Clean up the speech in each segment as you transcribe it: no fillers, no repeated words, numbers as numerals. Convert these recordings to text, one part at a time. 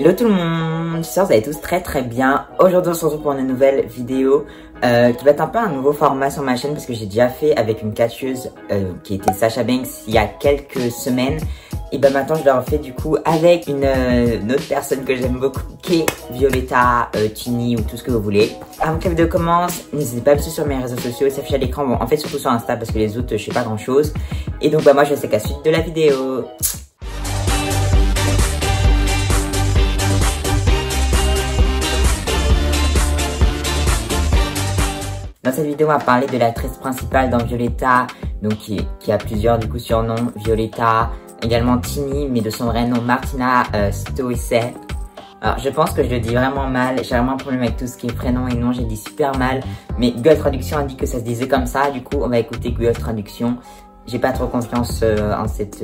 Hello tout le monde, j'espère que vous allez tous très bien. Aujourd'hui on se retrouve pour une nouvelle vidéo qui va être un peu un nouveau format sur ma chaîne parce que j'ai déjà fait avec une catcheuse qui était Sasha Banks il y a quelques semaines. Et ben maintenant je le refais du coup avec une autre personne que j'aime beaucoup qui est Violetta, Tini ou tout ce que vous voulez. Avant que la vidéo commence, n'hésitez pas à me suivre sur mes réseaux sociaux, ça s'affiche à l'écran, bon en fait surtout sur Insta parce que les autres je sais pas grand chose. Et donc bah moi je vous laisse la suite de la vidéo. Dans cette vidéo, on va parler de l'actrice principale dans Violetta, donc qui a plusieurs du coup surnoms, Violetta, également Tini, mais de son vrai nom Martina Stoessel. Alors je pense que je le dis vraiment mal, j'ai vraiment un problème avec tout ce qui est prénom et nom, j'ai dit super mal, mais Google Traduction a dit que ça se disait comme ça, du coup on va écouter Google Traduction. J'ai pas trop confiance en cette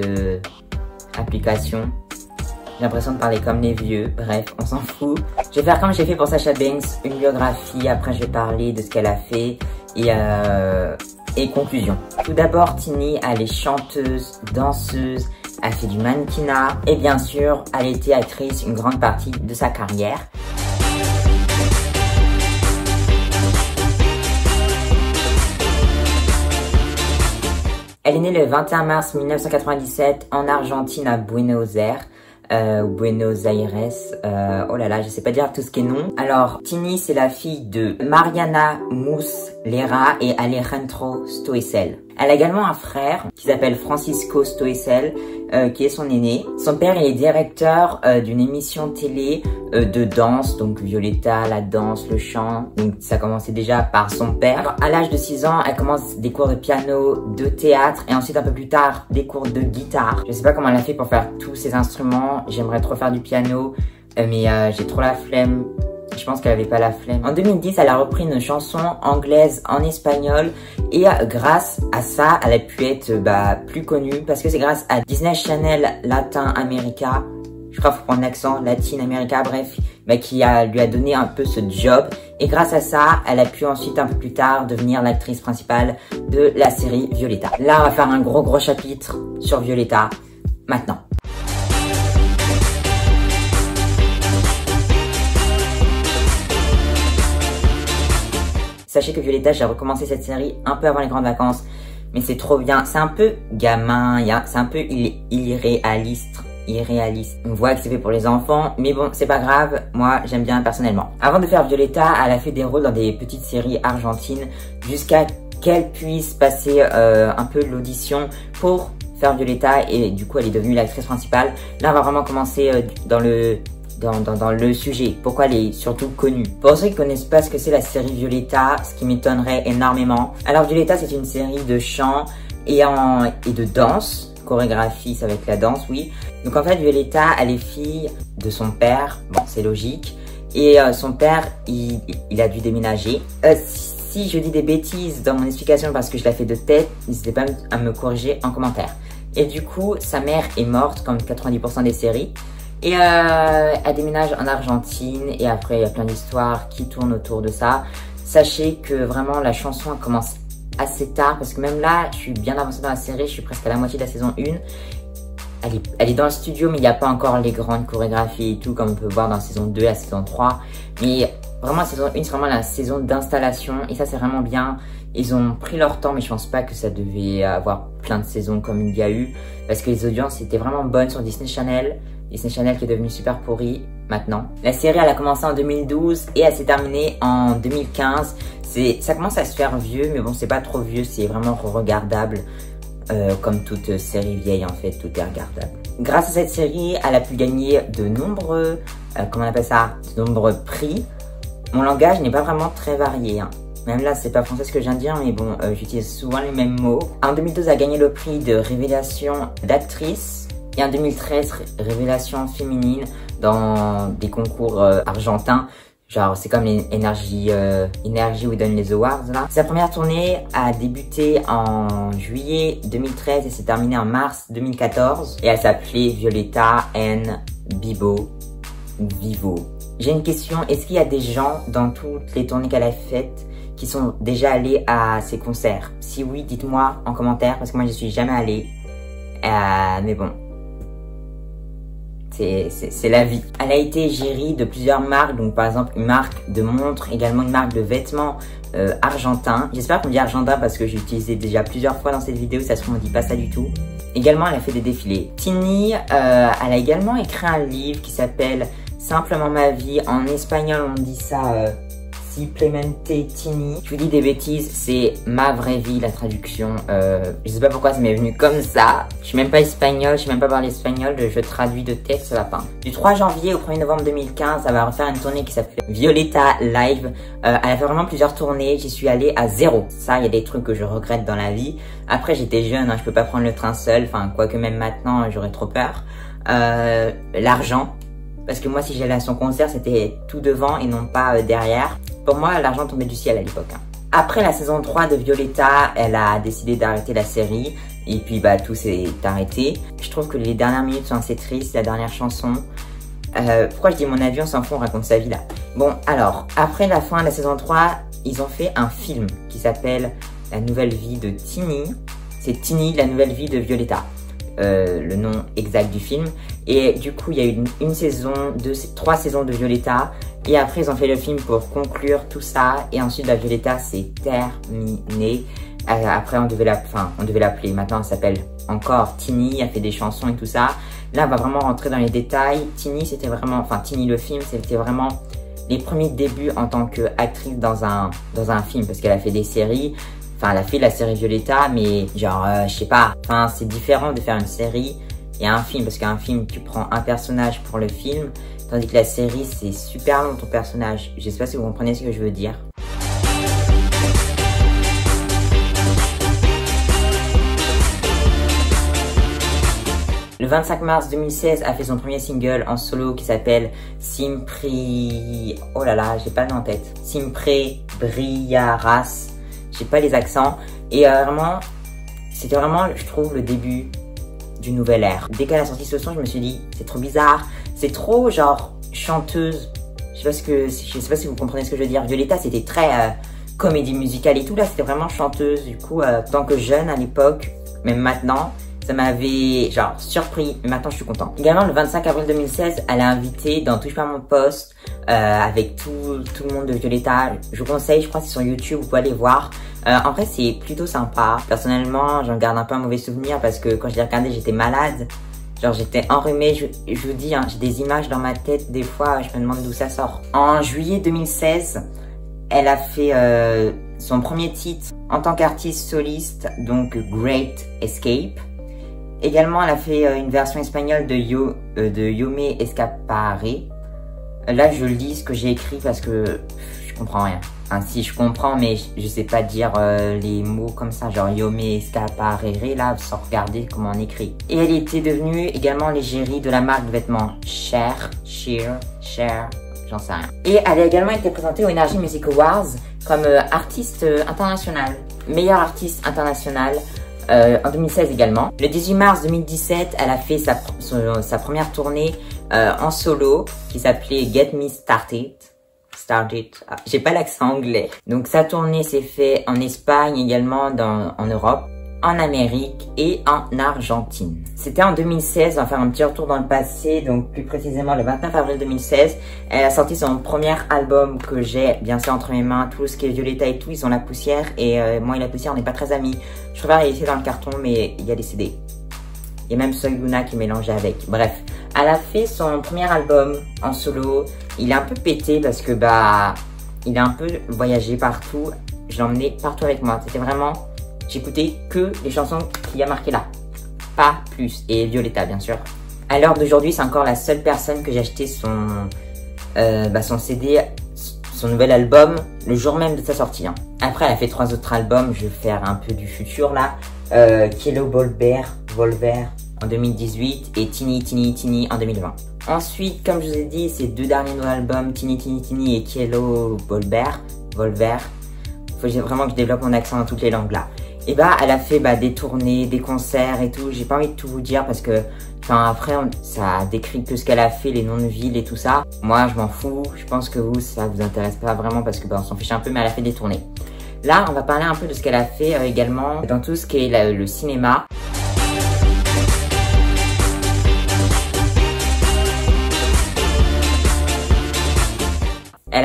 application. J'ai l'impression de parler comme les vieux, bref, on s'en fout. Je vais faire comme j'ai fait pour Sasha Banks, une biographie, après je vais parler de ce qu'elle a fait et conclusion. Tout d'abord, Tini, elle est chanteuse, danseuse, elle fait du mannequinat et bien sûr, elle était actrice une grande partie de sa carrière. Elle est née le 21 mars 1997 en Argentine à Buenos Aires. Buenos Aires, oh là là, je sais pas dire tout ce qui est nom. Alors, Tini, c'est la fille de Mariana Muslera et Alejandro Stoessel. Elle a également un frère qui s'appelle Francisco Stoessel, qui est son aîné. Son père, il est directeur d'une émission télé de danse, donc Violetta, la danse, le chant. Donc ça commençait déjà par son père. Alors, à l'âge de 6 ans, elle commence des cours de piano, de théâtre et ensuite un peu plus tard des cours de guitare. Je sais pas comment elle a fait pour faire tous ces instruments. J'aimerais trop faire du piano, mais j'ai trop la flemme. Je pense qu'elle avait pas la flemme. En 2010, elle a repris une chanson anglaise en espagnol et grâce à ça, elle a pu être plus connue parce que c'est grâce à Disney Channel Latin America, je crois qu'il faut prendre l'accent, Latin America, bref, qui lui a donné un peu ce job. Et grâce à ça, elle a pu ensuite un peu plus tard devenir l'actrice principale de la série Violetta. Là, on va faire un gros chapitre sur Violetta maintenant. Sachez que Violetta, j'ai recommencé cette série un peu avant les grandes vacances, mais c'est trop bien. C'est un peu gamin, c'est un peu irréaliste. On voit que c'est fait pour les enfants, mais bon, c'est pas grave, moi j'aime bien personnellement. Avant de faire Violetta, elle a fait des rôles dans des petites séries argentines jusqu'à qu'elle puisse passer un peu l'audition pour faire Violetta et du coup elle est devenue l'actrice principale. Là on va vraiment commencer dans le sujet, pourquoi elle est surtout connue. Pour ceux qui connaissent pas ce que c'est la série Violetta, ce qui m'étonnerait énormément. Alors Violetta, c'est une série de chant et de danse, chorégraphie, ça va être la danse, oui. Donc en fait Violetta, elle est fille de son père, bon c'est logique, et son père, il a dû déménager. Si je dis des bêtises dans mon explication parce que je la fais de tête, n'hésitez pas à me corriger en commentaire. Et du coup, sa mère est morte comme 90% des séries. Et elle déménage en Argentine et après il y a plein d'histoires qui tournent autour de ça. Sachez que vraiment la chanson elle commence assez tard parce que même là je suis bien avancée dans la série, je suis presque à la moitié de la saison 1. Elle est dans le studio mais il n'y a pas encore les grandes chorégraphies et tout comme on peut voir dans la saison 2 et la saison 3. Mais vraiment la saison 1 c'est vraiment la saison d'installation et ça c'est vraiment bien. Ils ont pris leur temps mais je pense pas que ça devait avoir plein de saisons comme il y a eu parce que les audiences étaient vraiment bonnes sur Disney Channel. Disney Channel qui est devenu super pourri maintenant. La série elle a commencé en 2012 et elle s'est terminée en 2015. Ça commence à se faire vieux mais bon c'est pas trop vieux, c'est vraiment regardable comme toute série vieille en fait, tout est regardable. Grâce à cette série elle a pu gagner de nombreux, comment on appelle ça, de nombreux prix. Mon langage n'est pas vraiment très varié hein. Même là, c'est pas français ce que je viens de dire, mais bon, j'utilise souvent les mêmes mots. En 2012, elle a gagné le prix de révélation d'actrice. Et en 2013, révélation féminine dans des concours argentins. Genre, c'est comme les Energy où donne les awards, là. Sa première tournée a débuté en juillet 2013 et s'est terminée en mars 2014. Et elle s'appelait Violetta and Vivo. J'ai une question, est-ce qu'il y a des gens dans toutes les tournées qu'elle a faites qui sont déjà allés à ses concerts? Si oui, dites-moi en commentaire parce que moi je suis jamais allée. Mais bon, c'est la vie. Elle a été gérée de plusieurs marques, donc par exemple une marque de montres, également une marque de vêtements argentin. J'espère qu'on dit argentin parce que j'ai utilisé déjà plusieurs fois dans cette vidéo, ça se trouve on dit pas ça du tout. Également, elle a fait des défilés. Tini, elle a également écrit un livre qui s'appelle Simplement ma vie. En espagnol, on dit ça Simplemente Tini. Je vous dis des bêtises, c'est ma vraie vie, la traduction. Je sais pas pourquoi ça m'est venu comme ça. Je suis même pas espagnol, je sais même pas parler espagnol, je traduis de tête sur la fin. Du 3 janvier au 1er novembre 2015, elle va refaire une tournée qui s'appelle Violeta Live. Elle a fait vraiment plusieurs tournées, j'y suis allée à 0. Ça, il y a des trucs que je regrette dans la vie. Après, j'étais jeune, hein, je peux pas prendre le train seul, enfin, quoique même maintenant, j'aurais trop peur. L'argent. Parce que moi, si j'allais à son concert, c'était tout devant et non pas derrière. Pour moi, l'argent tombait du ciel à l'époque. Hein. Après la saison 3 de Violeta, elle a décidé d'arrêter la série. Et puis, bah, tout s'est arrêté. Je trouve que les dernières minutes sont assez tristes, la dernière chanson. Pourquoi je dis mon avis, on s'en fout, on raconte sa vie là. Bon, alors, après la fin de la saison 3, ils ont fait un film qui s'appelle La nouvelle vie de Tini. C'est Tini, la nouvelle vie de Violeta. Le nom exact du film. Et du coup, il y a eu une saison, 3 saisons de Violeta. Et après, ils ont fait le film pour conclure tout ça. Et ensuite, la Violeta, c'est terminé. Après, on devait l'appeler. Maintenant, elle s'appelle encore Tini. Elle fait des chansons et tout ça. Là, on va vraiment rentrer dans les détails. Tini, c'était vraiment... Enfin, Tini, le film, c'était vraiment les premiers débuts en tant qu'actrice dans un film. Parce qu'elle a fait des séries. Enfin, elle a fait la série Violeta, mais genre, je sais pas. Enfin, c'est différent de faire une série et un film. Parce qu'un film, tu prends un personnage pour le film. Tandis que la série, c'est super long ton personnage. Je sais pas si vous comprenez ce que je veux dire. Le 25 mars 2016 a fait son premier single en solo qui s'appelle Siempre... Oh là là, j'ai pas le nom en tête. Siempre Brillaras. J'ai pas les accents. Et vraiment, c'était vraiment, je trouve, le début d'une nouvelle ère. Dès qu'elle a sorti ce son, je me suis dit, c'est trop bizarre. C'est trop, genre, chanteuse. Je sais pas si vous comprenez ce que je veux dire. Violeta, c'était très comédie musicale et tout. Là, c'était vraiment chanteuse. Du coup, tant que jeune à l'époque, même maintenant, ça m'avait, genre, surpris. Mais maintenant, je suis content. Également, le 25 avril 2016, elle a invité dans Touche pas mon poste avec tout le monde de Violeta. Je vous conseille, je crois que c'est sur YouTube, vous pouvez aller voir. En vrai, c'est plutôt sympa. Personnellement, j'en garde un peu un mauvais souvenir parce que quand je l'ai regardé, j'étais malade. Genre, j'étais enrhumée. Je vous dis, hein, j'ai des images dans ma tête. Des fois, je me demande d'où ça sort. En juillet 2016, elle a fait son premier titre en tant qu'artiste soliste, donc Great Escape. Également, elle a fait une version espagnole de Yome Escapare. Là, je lis ce que j'ai écrit parce que je comprends rien. Enfin, si je comprends, mais je sais pas dire les mots comme ça, genre Yome Escapare, là, sans regarder comment on écrit. Et elle était devenue également l'égérie de la marque de vêtements Cher, j'en sais rien. Et elle a également été présentée au Energy Music Awards comme artiste internationale, meilleure artiste internationale. En 2016 également. Le 18 mars 2017, elle a fait sa première tournée en solo qui s'appelait Get Me Started. J'ai pas l'accent anglais. Donc sa tournée s'est faite en Espagne également, en Europe, en Amérique et en Argentine. C'était en 2016, on va faire un petit retour dans le passé, donc plus précisément le 29 avril 2016. Elle a sorti son premier album que j'ai bien sûr entre mes mains, tout ce qui est Violeta et tout, ils ont la poussière et moi et la poussière on n'est pas très amis. Je préfère les laisser dans le carton mais il y a des CD. Il y a même Soy Luna qui est mélangé avec. Bref, elle a fait son premier album en solo. Il est un peu pété parce que bah, il a un peu voyagé partout. Je l'ai emmené partout avec moi. C'était vraiment... J'écoutais que les chansons qu'il y a marquées là. Pas plus. Et Violeta, bien sûr. À l'heure d'aujourd'hui, c'est encore la seule personne que j'ai acheté son CD, son nouvel album, le jour même de sa sortie. Hein. Après, elle a fait 3 autres albums. Je vais faire un peu du futur là. Kielo Volver en 2018 et Tini en 2020. Ensuite, comme je vous ai dit, ces 2 derniers nouveaux albums, Tini et Kielo Volver. Faut vraiment que je développe mon accent dans toutes les langues là. Et bah, elle a fait des tournées, des concerts et tout. J'ai pas envie de tout vous dire parce que, enfin, après, ça décrit que ce qu'elle a fait, les noms de villes et tout ça. Moi, je m'en fous. Je pense que vous, ça vous intéresse pas vraiment parce que, on s'en fiche un peu, mais elle a fait des tournées. Là, on va parler un peu de ce qu'elle a fait également dans tout ce qui est le cinéma.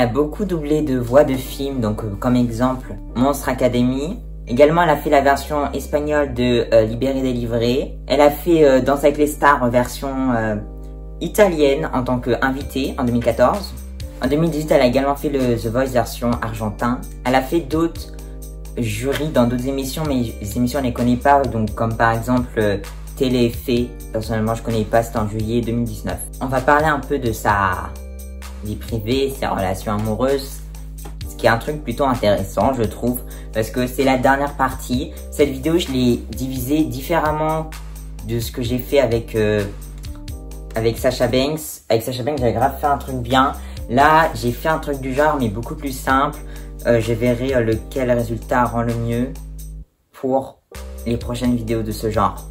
a beaucoup doublé de voix de films, donc comme exemple Monstre Academy. Également, elle a fait la version espagnole de Libéré délivré. Elle a fait Danse avec les stars version italienne en tant qu'invitée en 2014. En 2018, elle a également fait le The Voice version argentin. Elle a fait d'autres jurys dans d'autres émissions, mais les émissions, elle ne les connaît pas, donc comme par exemple Téléfait. Personnellement, je ne connais pas, c'était en juillet 2019. On va parler un peu de sa vie privée, ses relations amoureuses, ce qui est un truc plutôt intéressant, je trouve, parce que c'est la dernière partie. Cette vidéo, je l'ai divisée différemment de ce que j'ai fait avec Sasha Banks. Avec Sasha Banks, j'avais grave fait un truc bien. Là, j'ai fait un truc du genre, mais beaucoup plus simple. Je verrai lequel résultat rend le mieux pour les prochaines vidéos de ce genre.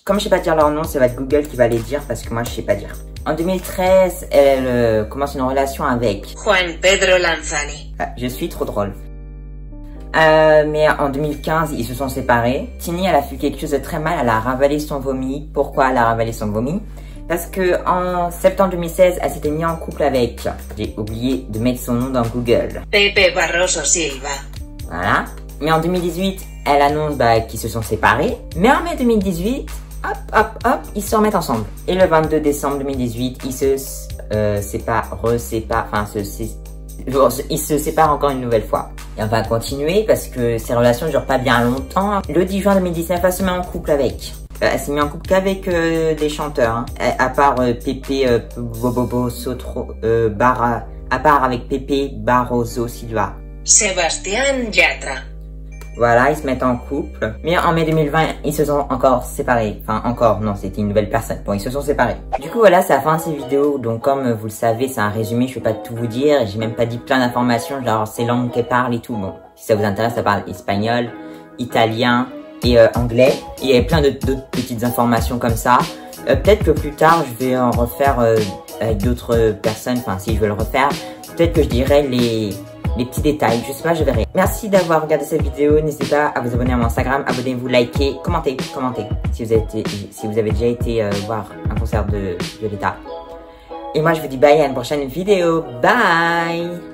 Comme je sais pas dire leur nom, ça va être Google qui va les dire parce que moi je sais pas dire. En 2013, elle commence une relation avec Juan Pedro Lanzani. Ah, je suis trop drôle. Mais en 2015, ils se sont séparés. Tini, elle a fait quelque chose de très mal, elle a ravalé son vomi. Pourquoi elle a ravalé son vomi? Parce que en septembre 2016, elle s'était mise en couple avec, j'ai oublié de mettre son nom dans Google, Pepe Barroso Silva. Voilà. Mais en 2018, elle annonce qu'ils se sont séparés. Mais en mai 2018, hop, ils se remettent ensemble. Et le 22 décembre 2018, ils se ils se séparent encore une nouvelle fois. Et on va continuer parce que ces relations ne durent pas bien longtemps. Le 10 juin 2019, elle se met en couple avec. Elle s'est mise en couple qu'avec des chanteurs, hein. À part Pepe à part avec Pepe Barroso Silva. Sebastián Yatra. Voilà, ils se mettent en couple. Mais en mai 2020, ils se sont encore séparés. Enfin, encore, non, c'était une nouvelle personne. Bon, ils se sont séparés. Du coup, voilà, c'est la fin de cette vidéo. Donc, comme vous le savez, c'est un résumé. Je vais pas tout vous dire. J'ai même pas dit plein d'informations, genre ces langues qu'elle parle et tout. Bon, si ça vous intéresse, ça parle espagnol, italien et anglais. Et il y a plein d'autres petites informations comme ça. Peut-être que plus tard, je vais en refaire avec d'autres personnes. Enfin, si je veux le refaire, peut-être que je dirai les petits détails, je sais pas, je verrai. Merci d'avoir regardé cette vidéo, n'hésitez pas à vous abonner à mon Instagram, abonnez-vous, likez, commentez si vous avez déjà été voir un concert de l'État. Et moi je vous dis bye à une prochaine vidéo, bye.